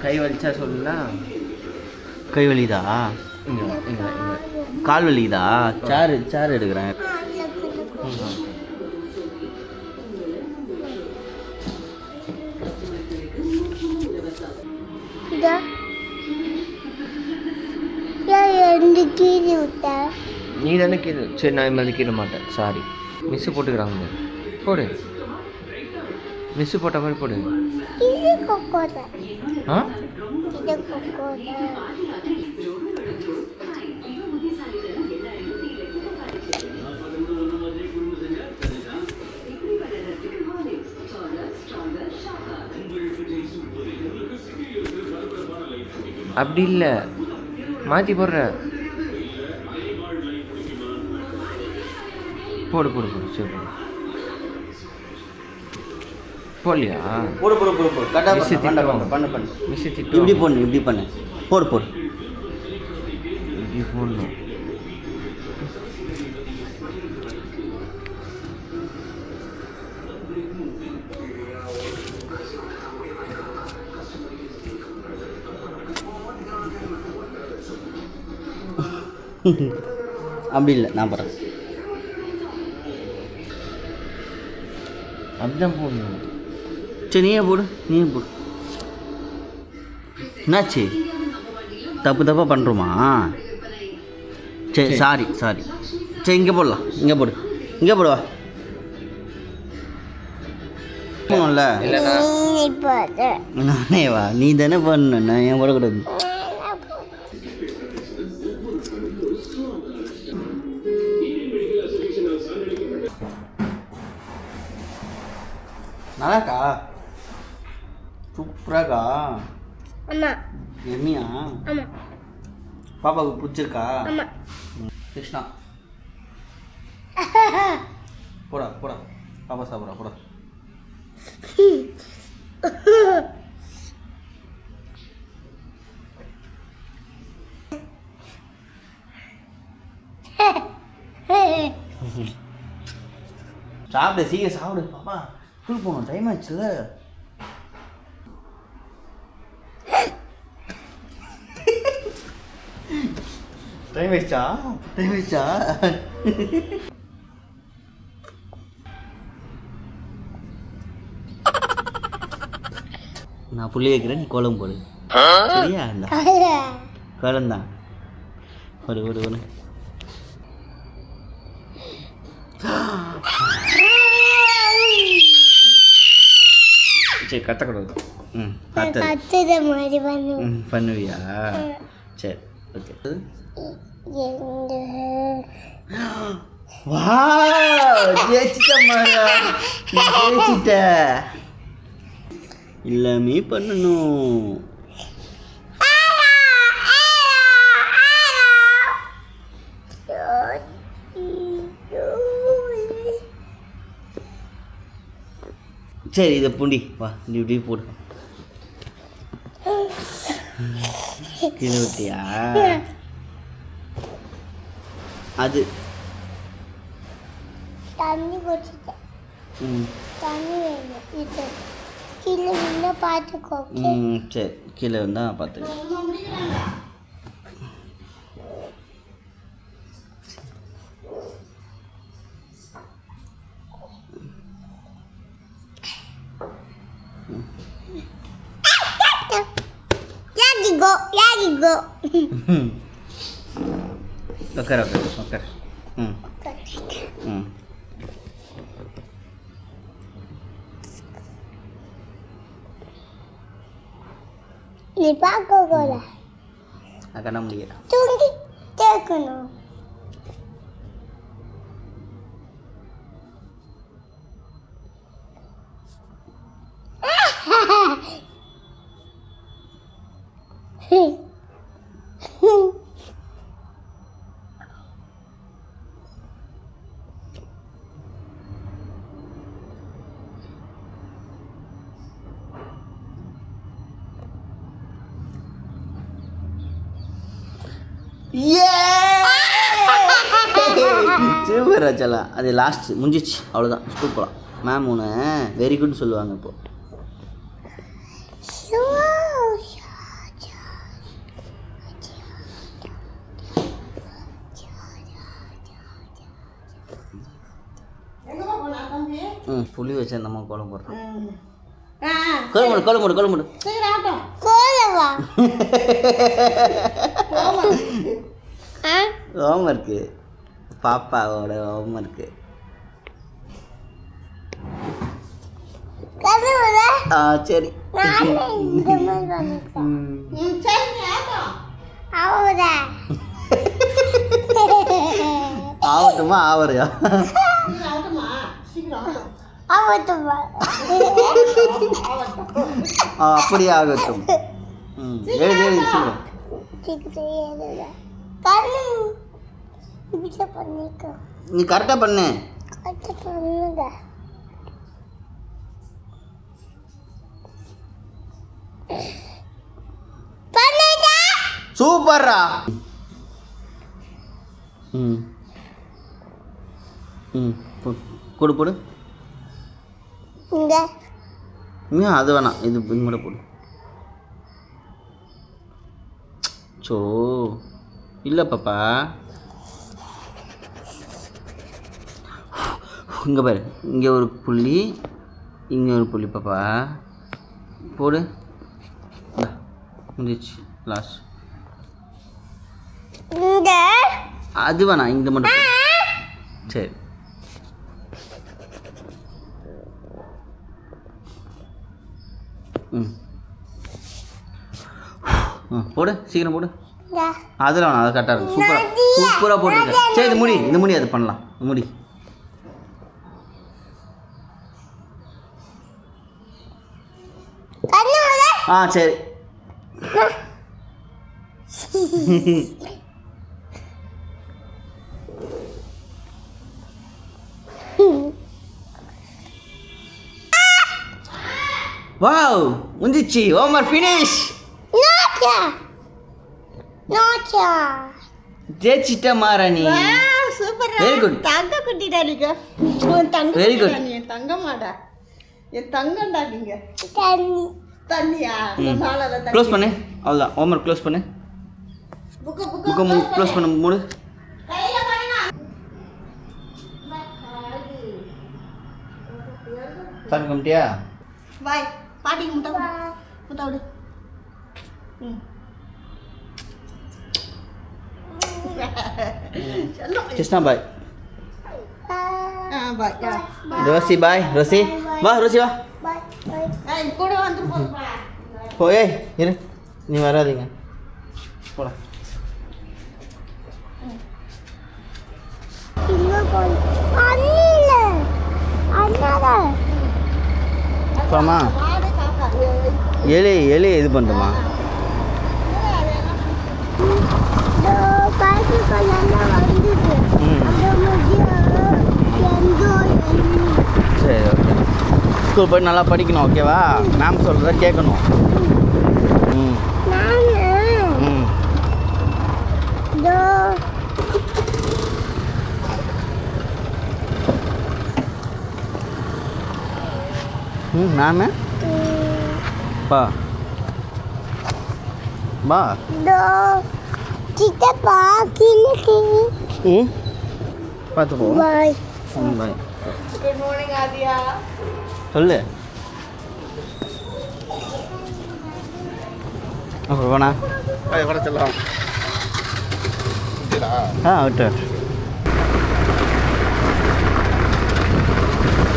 கை வலிச்சா சொல்லுண்ணா. கை வலிதா? இங்கே இங்கே இங்கே. கால் வலிதா? சேர் எடுக்கிறேன். நீ தானே கீழே. சரி, நான் இது கீழ மாட்டேன். சாரி. மிஸ்ஸு போட்டுக்கிறாங்க. போடு. மிஸ்ஸு போட்ட மாதிரி போடு. ஆ அப்படி இல்லை, மாற்றி போடுற. போடு போடு போடு. சரி போடு. போடலையா? போடு போடு போடு போடு. கரெக்டாக பண்ணு. மிஸ் திட்டு. இப்படி போடணும், இப்படி பண்ணு. போடு போடு. இப்படி போடணும். அப்படி இல்லை, நான் போடுறேன். அப்படிதான் போடணும். சரி, நீயே போடு. என்னாச்சு? தப்பாக பண்ணுறோமா? சரி, சாரி. சரி, இங்கே போடலாம். இங்கே போடுவா. போகணும்ல. நானே வா, நீ தானே பண்ணணும், நான் ஏன் போடக்கூடாது? நல்லாக்கா? சூப்பராக்கா? எம்மியா? பாப்பாவுக்கு பிடிச்சிருக்கா? கிருஷ்ணா போடா. பாப்பா சாப்பிட்றா, போடா. சாப்பிடு, சீக்கிரம் சாப்பிடு பாப்பா. ஸ்கூல் போகணும், டைம் ஆச்சுல்ல. டைம் ஆயிடுச்சா? நான் புள்ளி வைக்கிறேன், நீ கோலம் போடு. சரியா? இந்த கோலம் தான். ஒரு சரி, கத்தக்கூடாது. பண்ணுவியா? சரி, ஓகே. வா, ஜெயிச்சிட்ட. எல்லாமே பண்ணணும். சரி, இதை பூண்டி வா, இப்படி போடு. கீழே விட்டியா? அது தண்ணி குடிச்சிட்டேன். தண்ணி வேணும். இது கீழே விழுந்தா பார்த்துக்கோ. சரி, கீழே வந்தால் பார்த்துக்கோ. Go. உட்கார். நீ பார்க்க போல. அக்கா முடியல. தூங்கி கேட்கணும். சூப்பர் ராஜாலா. அது லாஸ்ட் முடிஞ்சிச்சு, அவ்வளோதான். ஸ்கூல் போகலாம். மேம் ஒன்று வெரி குட்னு சொல்லுவாங்க இப்போ. புளி வச்சு நம்ம கோலம் போடுறோம். கோலம் போடு. கோலவா ஹோம்ஒர்க்கு, பாப்பாவோட ஹோம்ஒர்க்கு. சரி ஆகட்டுமா ஆவறையா? அப்படியே ஆகட்டும். எழுதி சீக்கிரம். நீ கரெக்டாக பண்ணு. சூப்பர்ரா. போடு. அது வேணாம், இது கூட போடு. சோ இல்லை பாப்பா, இங்கே பாரு, இங்கே ஒரு புள்ளி, இங்கே ஒரு புள்ளி. பாப்பா போடு. முடிச்சு லாஸ்ட். அது வேணாம், இந்த மட்டும். சரி போடு, சீக்கிரம் போடு. அதில் வேணாம், அது கரெக்டாக இருக்கு. சூப்பராக போட்டுருக்க. சரி இந்த முடி அது பண்ணலாம். முடி சரி. வாவ், முடிஞ்சிச்சு. Homework finish. ஜெயிச்சிட்ட மாராணி. சூப்பர். Very good. தங்க குட்டிடா நீங்க. Very good. என் தங்கமாடா, என் தங்கம்டா நீங்க. தண்ணியா? க்ளோஸ் பண்ணு. அவ்வளோதான், ஹோம்ஒர்க் க்ளோஸ் பண்ணு. புக்கை க்ளோஸ் பண்ண மூடு. சாமி கும்பிட்டியா? பாய். பாட்டிக்கு முட்டை விடு. கிருஷ்ணா பாய். பாய். ரோசி பாய். ரோசி வா. கூட வந்துரு. போய் இரு, நீ வராதீங்க, போடா. போமா எலி இது பண்ணுமா? சரி, ஓகே. ஸ்கூல் போய் நல்லா படிக்கணும், ஓகேவா? மேம் சொல்கிறத கேட்கணும். மேம் பா சித்தப்பா கீழே பார்த்து போ. பாய். பாய். குட் மார்னிங் ஆதியா. சொல்லு. அப்புறம் போனா விட்டு